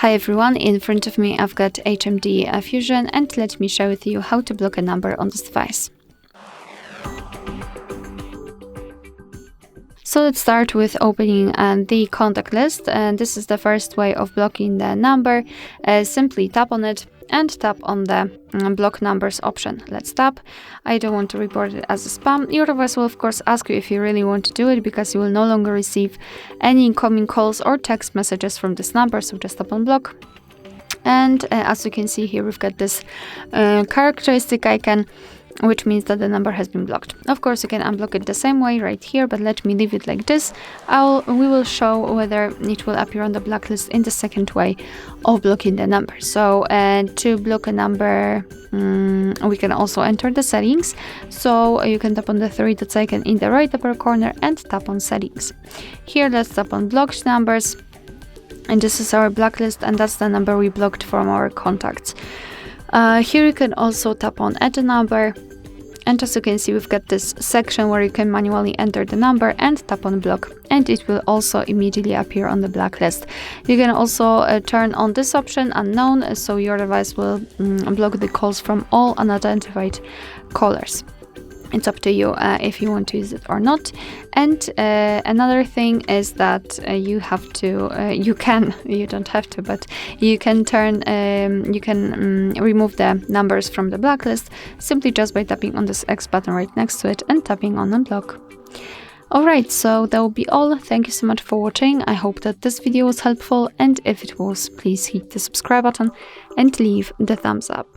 Hi everyone, in front of me I've got HMD Fusion, and let me share with you how to block a number on this device. So let's start with opening the contact list, and this is the first way of blocking the number. Simply tap on it and tap on the block numbers option. Let's tap. I don't want to report it as a spam. Your device will of course ask you if you really want to do it, because you will no longer receive any incoming calls or text messages from this number, so just tap on block. And as you can see here, we've got this characteristic icon, which means that the number has been blocked. Of course, you can unblock it the same way right here, but let me leave it like this. We will show whether it will appear on the blacklist in the second way of blocking the number. So to block a number, we can also enter the settings. So you can tap on the three dots icon in the right upper corner and tap on settings. Here, let's tap on blocked numbers. And this is our blacklist, and that's the number we blocked from our contacts. Here you can also tap on add a number, and as you can see, we've got this section where you can manually enter the number and tap on block, and it will also immediately appear on the blacklist. You can also turn on this option, unknown, so your device will block the calls from all unidentified callers. It's up to you if you want to use it or not. And another thing is that you don't have to, but you can remove the numbers from the blacklist simply just by tapping on this X button right next to it and tapping on unblock. Alright, so that will be all. Thank you so much for watching. I hope that this video was helpful, and if it was, please hit the subscribe button and leave the thumbs up.